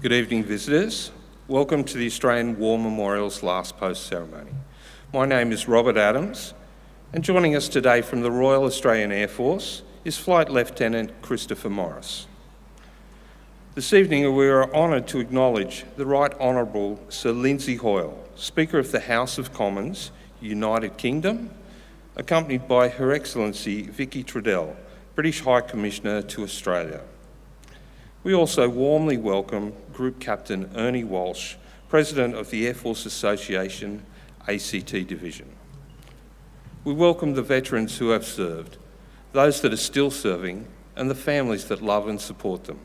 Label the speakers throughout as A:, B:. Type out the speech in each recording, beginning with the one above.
A: Good evening, visitors. Welcome to the Australian War Memorial's last post ceremony. My name is Robert Adams, and joining us today from the Royal Australian Air Force is Flight Lieutenant Christopher Morris. This evening we are honoured to acknowledge the Right Honourable Sir Lindsay Hoyle, Speaker of the House of Commons, United Kingdom, accompanied by Her Excellency Vicky Trudell, British High Commissioner to Australia. We also warmly welcome Group Captain Ernie Walsh, President of the Air Force Association, ACT Division. We welcome the veterans who have served, those that are still serving, and the families that love and support them.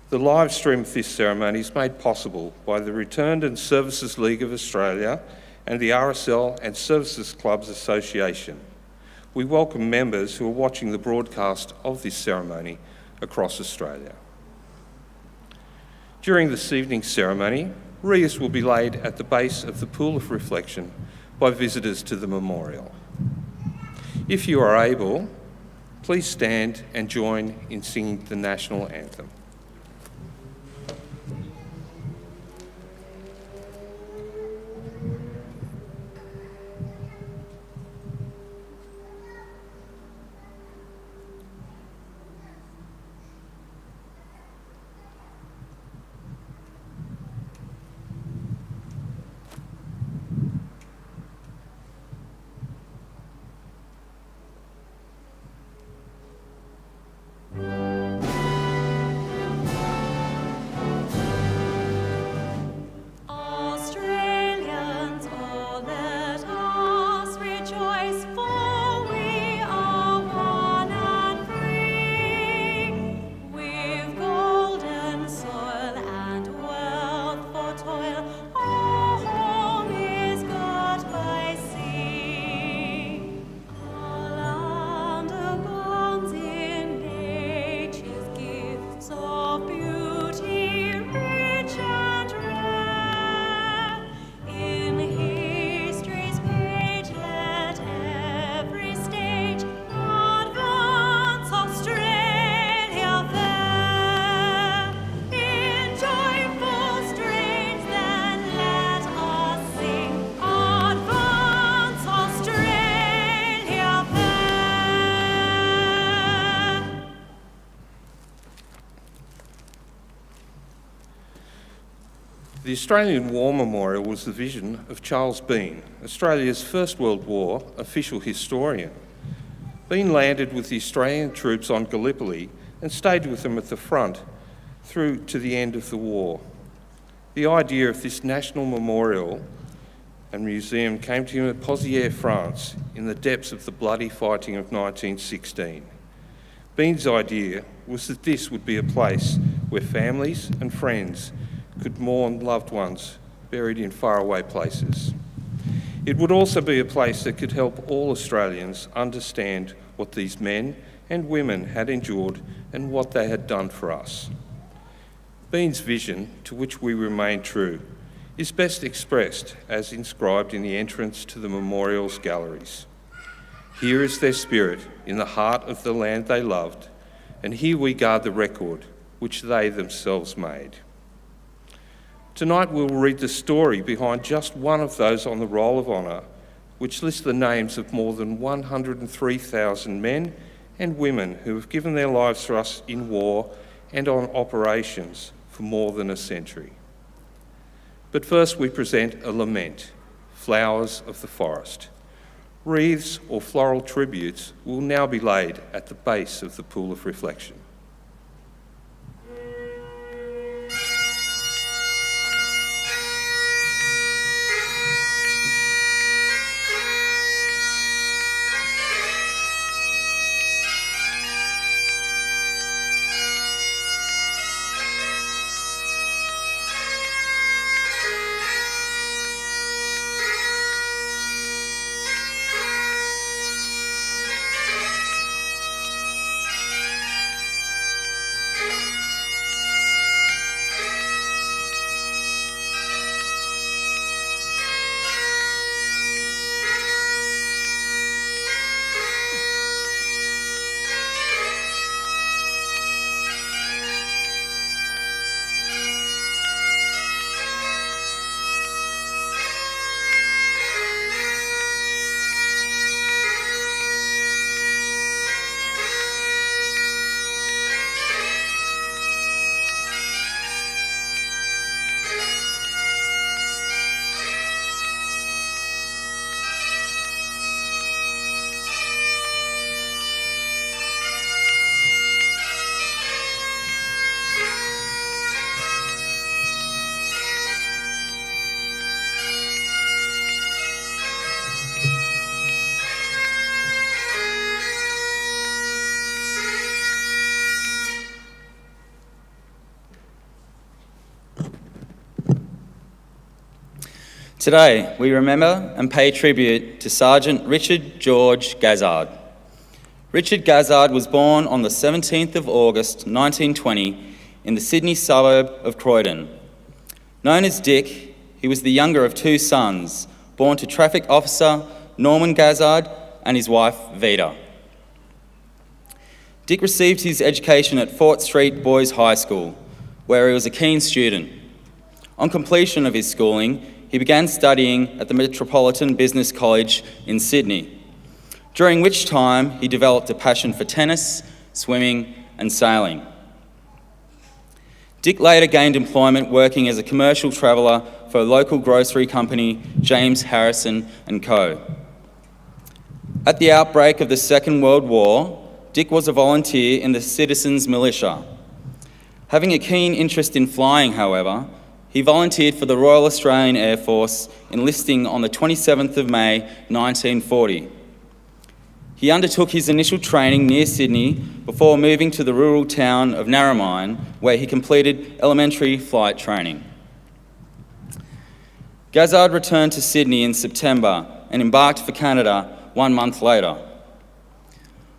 A: The live stream of this ceremony is made possible by the Returned and Services League of Australia and the RSL and Services Clubs Association. We welcome members who are watching the broadcast of this ceremony across Australia. During this evening's ceremony, wreaths will be laid at the base of the Pool of Reflection by visitors to the memorial. If you are able, please stand and join in singing the national anthem. The Australian War Memorial was the vision of Charles Bean, Australia's First World War official historian. Bean landed with the Australian troops on Gallipoli and stayed with them at the front through to the end of the war. The idea of this national memorial and museum came to him at Pozières, France, in the depths of the bloody fighting of 1916. Bean's idea was that this would be a place where families and friends could mourn loved ones buried in faraway places. It would also be a place that could help all Australians understand what these men and women had endured and what they had done for us. Bean's vision, to which we remain true, is best expressed as inscribed in the entrance to the memorial's galleries. Here is their spirit in the heart of the land they loved, and here we guard the record which they themselves made. Tonight we'll read the story behind just one of those on the Roll of Honour, which lists the names of more than 103,000 men and women who have given their lives for us in war and on operations for more than a century. But first we present a lament, Flowers of the Forest. Wreaths or floral tributes will now be laid at the base of the Pool of Reflection.
B: Today, we remember and pay tribute to Sergeant Richard George Gazzard. Richard Gazzard was born on the 17th of August 1920 in the Sydney suburb of Croydon. Known as Dick, he was the younger of two sons, born to traffic officer Norman Gazzard and his wife Vita. Dick received his education at Fort Street Boys High School, where he was a keen student. On completion of his schooling, he began studying at the Metropolitan Business College in Sydney, during which time he developed a passion for tennis, swimming and sailing. Dick later gained employment working as a commercial traveller for a local grocery company, James Harrison & Co. At the outbreak of the Second World War, Dick was a volunteer in the Citizens Militia. Having a keen interest in flying, however, he volunteered for the Royal Australian Air Force, enlisting on the 27th of May 1940. He undertook his initial training near Sydney before moving to the rural town of Narromine, where he completed elementary flight training. Gazzard returned to Sydney in September and embarked for Canada 1 month later.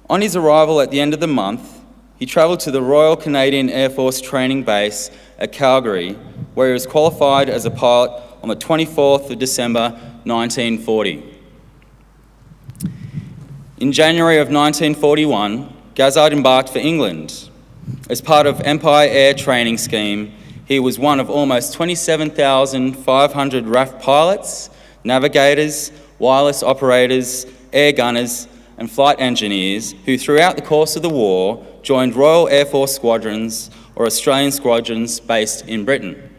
B: On his arrival at the end of the month, he travelled to the Royal Canadian Air Force Training Base at Calgary, where he was qualified as a pilot on the 24th of December 1940. In January of 1941, Gazzard embarked for England. As part of Empire Air Training Scheme, he was one of almost 27,500 RAF pilots, navigators, wireless operators, air gunners and flight engineers who throughout the course of the war joined Royal Air Force squadrons or Australian squadrons based in Britain.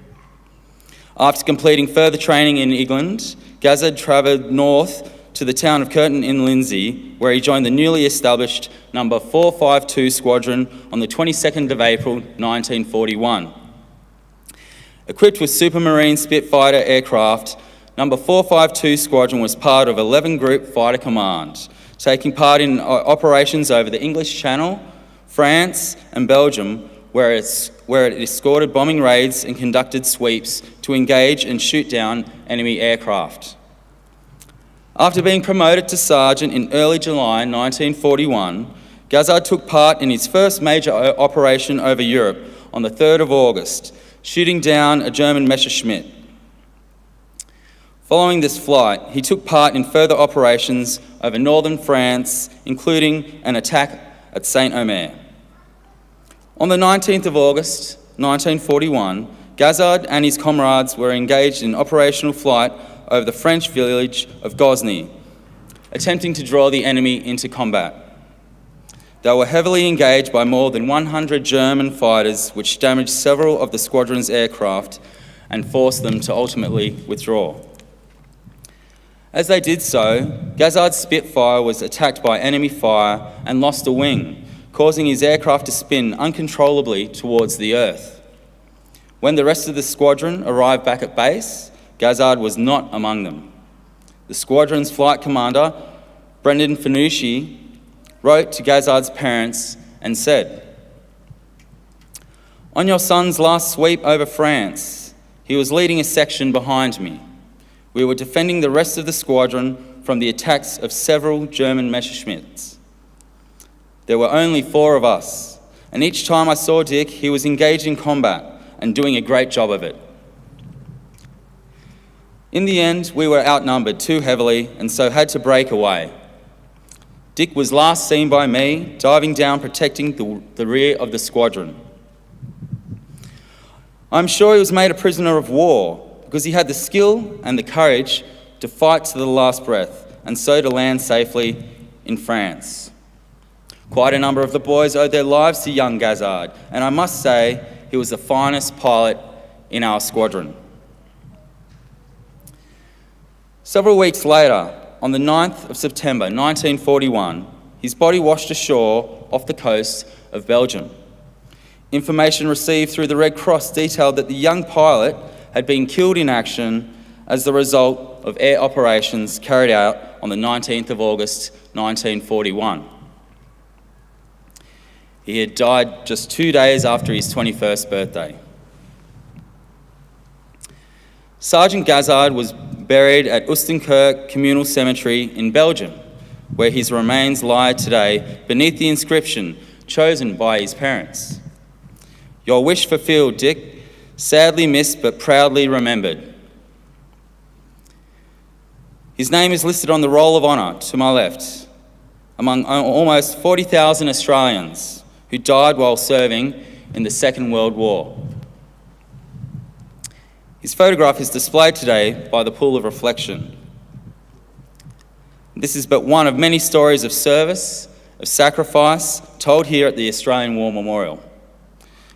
B: After completing further training in England, Gazzard travelled north to the town of Curtin-in-Lindsey, where he joined the newly established number 452 Squadron on the 22nd of April 1941. Equipped with Supermarine Spitfire aircraft, number 452 Squadron was part of 11 Group Fighter Command, taking part in operations over the English Channel, France and Belgium, where it escorted bombing raids and conducted sweeps to engage and shoot down enemy aircraft. After being promoted to sergeant in early July 1941, Gazzard took part in his first major operation over Europe on the 3rd of August, shooting down a German Messerschmitt. Following this flight, he took part in further operations over northern France, including an attack at Saint-Omer. On the 19th of August 1941, Gazzard and his comrades were engaged in operational flight over the French village of Gosny, attempting to draw the enemy into combat. They were heavily engaged by more than 100 German fighters, which damaged several of the squadron's aircraft and forced them to ultimately withdraw. As they did so, Gazzard's Spitfire was attacked by enemy fire and lost a wing, causing his aircraft to spin uncontrollably towards the earth. When the rest of the squadron arrived back at base, Gazzard was not among them. The squadron's flight commander, Brendan Finucci, wrote to Gazzard's parents and said, "On your son's last sweep over France, he was leading a section behind me. We were defending the rest of the squadron from the attacks of several German Messerschmitts. There were only 4 of us, and each time I saw Dick, he was engaged in combat and doing a great job of it. In the end, we were outnumbered too heavily and so had to break away. Dick was last seen by me, diving down protecting the rear of the squadron. I'm sure he was made a prisoner of war because he had the skill and the courage to fight to the last breath and so to land safely in France. Quite a number of the boys owed their lives to young Gazzard, and I must say he was the finest pilot in our squadron." Several weeks later, on the 9th of September 1941, his body washed ashore off the coast of Belgium. Information received through the Red Cross detailed that the young pilot had been killed in action as the result of air operations carried out on the 19th of August 1941. He had died just 2 days after his 21st birthday. Sergeant Gazzard was buried at Oostenkirk Communal Cemetery in Belgium, where his remains lie today beneath the inscription chosen by his parents. Your wish fulfilled, Dick, sadly missed but proudly remembered. His name is listed on the Roll of Honour to my left, among almost 40,000 Australians who died while serving in the Second World War. His photograph is displayed today by the Pool of Reflection. This is but one of many stories of service, of sacrifice, told here at the Australian War Memorial.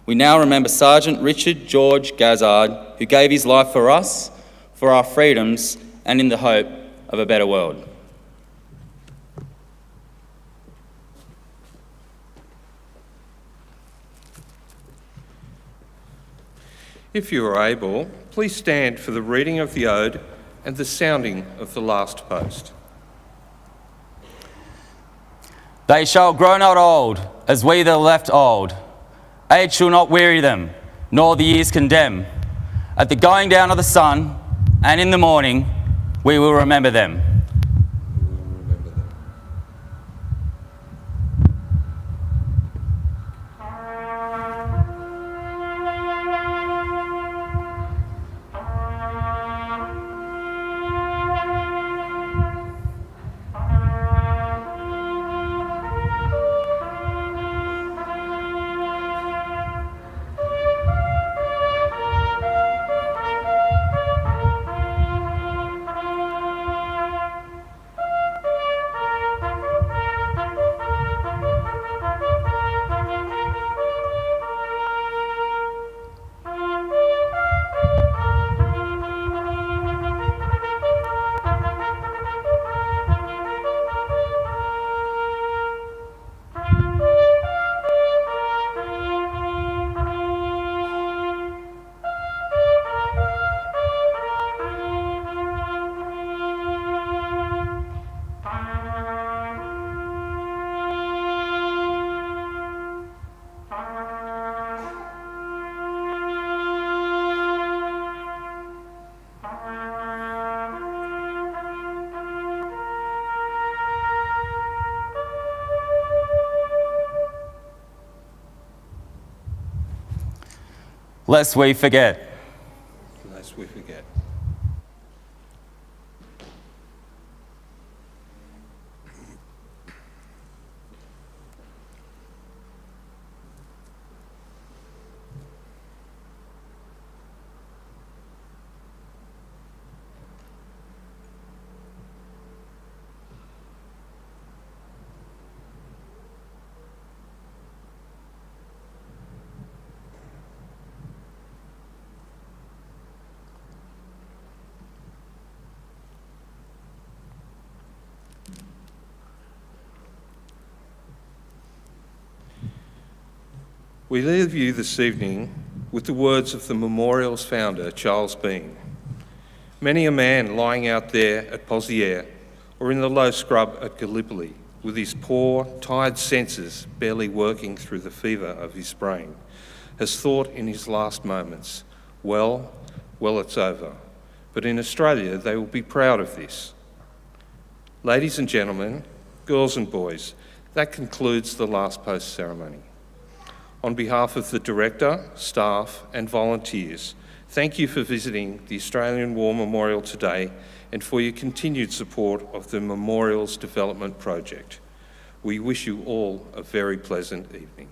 B: We now remember Sergeant Richard George Gazzard, who gave his life for us, for our freedoms, and in the hope of a better world.
A: If you are able, please stand for the reading of the ode and the sounding of the last post.
C: They shall grow not old, as we that are left old. Age shall not weary them, nor the years condemn. At the going down of the sun, and in the morning, we will remember them. Lest we forget.
A: Lest we forget. We leave you this evening with the words of the memorial's founder, Charles Bean. Many a man lying out there at Pozières or in the low scrub at Gallipoli, with his poor, tired senses barely working through the fever of his brain, has thought in his last moments, well, it's over. But in Australia, they will be proud of this. Ladies and gentlemen, girls and boys, that concludes the last post ceremony. On behalf of the Director, staff and volunteers, thank you for visiting the Australian War Memorial today and for your continued support of the Memorial's development project. We wish you all a very pleasant evening.